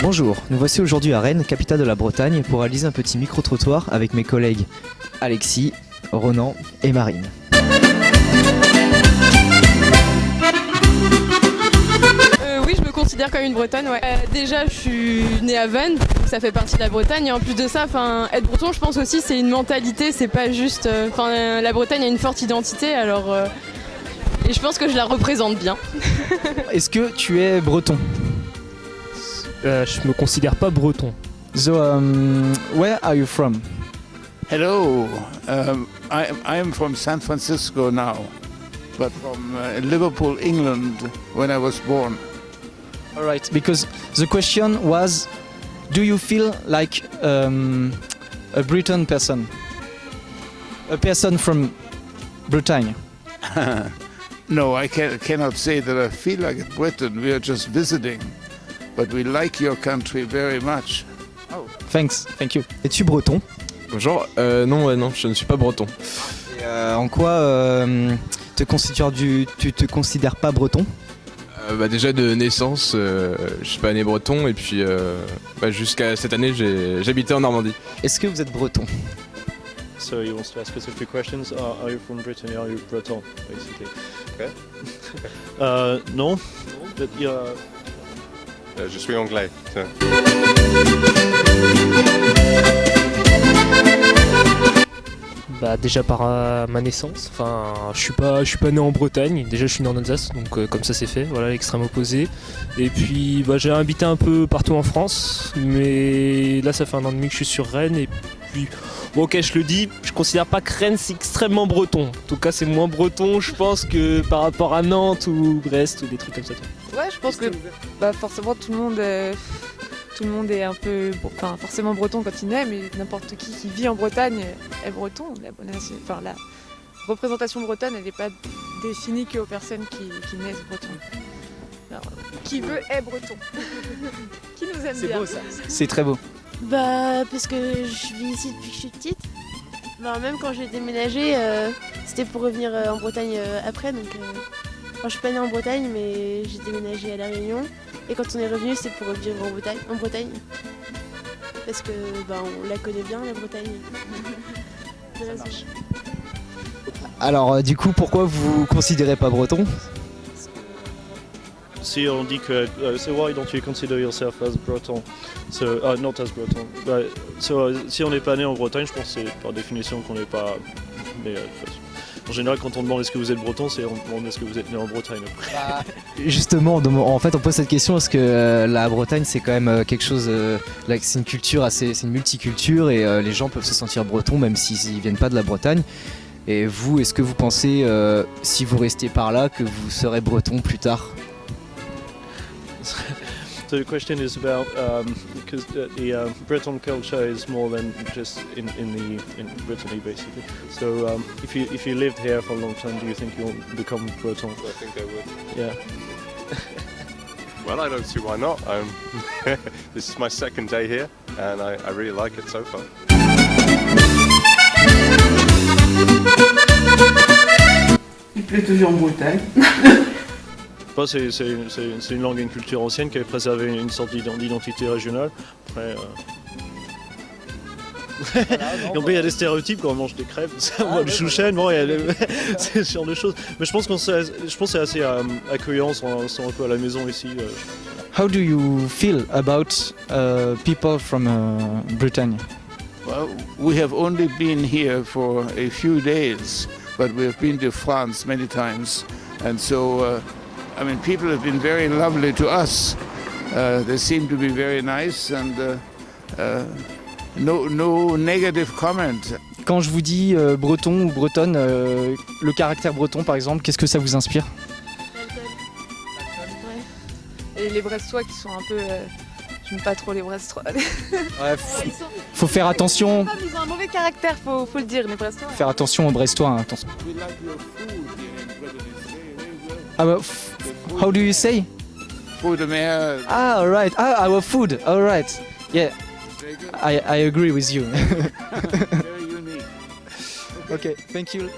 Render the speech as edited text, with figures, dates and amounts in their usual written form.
Bonjour, nous voici aujourd'hui à Rennes, capitale de la Bretagne, pour réaliser un petit micro-trottoir avec mes collègues Alexis, Ronan et Marine. Oui, je me considère comme une Bretonne, ouais. Déjà, je suis née à Vennes, ça fait partie de la Bretagne. Et en plus de ça, être breton, je pense aussi, c'est une mentalité, c'est pas juste... la Bretagne a une forte identité, alors... et je pense que je la représente bien. Est-ce que tu es breton? Je me considère pas breton. So, where are you from? Hello, I am from San Francisco now, but from Liverpool, England, when I was born. All right, because the question was, do you feel like a Breton person? A person from Bretagne? No, I cannot say that I feel like a Briton. We are just visiting, but we like your country very much. Oh, thanks, thank you. Es-tu breton? Bonjour, non, je ne suis pas breton. Et en quoi tu te considères pas breton? Déjà de naissance, je suis pas né breton et puis jusqu'à cette année j'habitais en Normandie. Est-ce que vous êtes breton? So he wants to ask specific questions. Are you from Brittany? Are you Breton, basically? Okay. Non. But Je suis anglais. Déjà par ma naissance, je suis pas né en Bretagne, déjà je suis né en Alsace, donc comme ça c'est fait, voilà l'extrême opposé. Et puis j'ai habité un peu partout en France, mais là ça fait 1 an et demi que je suis sur Rennes et puis ok je le dis, je considère pas que Rennes c'est extrêmement breton. En tout cas c'est moins breton je pense que par rapport à Nantes ou Brest ou des trucs comme ça. Ouais, je pense que forcément tout le monde est un peu, forcément breton quand il naît, mais n'importe qui vit en Bretagne est breton. La représentation bretonne, elle n'est pas définie qu'aux personnes qui naissent bretons. Alors, qui veut est breton. Qui nous aime bien. C'est beau ça. C'est très beau. Parce que je vis ici depuis que je suis petite. Même quand j'ai déménagé, c'était pour revenir en Bretagne après. Donc, je suis pas née en Bretagne, mais j'ai déménagé à La Réunion. Et quand on est revenu, c'est pour vivre en Bretagne. Parce que on la connaît bien, la Bretagne. Alors du coup, pourquoi vous vous considérez pas breton? Si on dit que so why don't you consider yourself as Breton? So not as Breton. Si on n'est pas né en Bretagne, je pense que c'est par définition qu'on n'est pas. Mais en général, quand on demande est-ce que vous êtes breton, c'est on demande est-ce que vous êtes né en Bretagne. Justement, en fait, on pose cette question parce que la Bretagne, c'est quand même quelque chose. C'est une culture c'est une multiculture et les gens peuvent se sentir bretons même s'ils viennent pas de la Bretagne. Et vous, est-ce que vous pensez, si vous restez par là, que vous serez breton plus tard? So the question is about because the Breton culture is more than just in Brittany basically. So if you lived here for a long time, do you think you'll become Breton? I think I would. Yeah. Well, I don't see why not. This is my second day here, and I really like it so far. Il pleut toujours en Bretagne. C'est une langue et une culture ancienne qui avait préservé une sorte d'identité régionale. Après, et il y a des stéréotypes quand on mange des crêpes, le chouchen, c'est ce genre de choses. Mais je pense que c'est assez accueillant, on sent un peu à la maison ici. How do you feel about people from Britain? Well, we have only been here for a few days, but we have been to France many times, and so people have been very lovely to us. They seem to be very nice and no negative comment. Quand je vous dis breton ou bretonne, le caractère breton par exemple, qu'est-ce que ça vous inspire? Et les Brestois qui sont un peu... J'aime pas trop les Brestois. Ouais, faut faire attention. Ils ont un mauvais caractère, faut le dire, les Brestois. Faire attention aux Brestois, hein, attention. How do you say? Food de mer. Ah, alright. Ah, our food. Alright. Yeah. I agree with you. Very unique. Okay, thank you.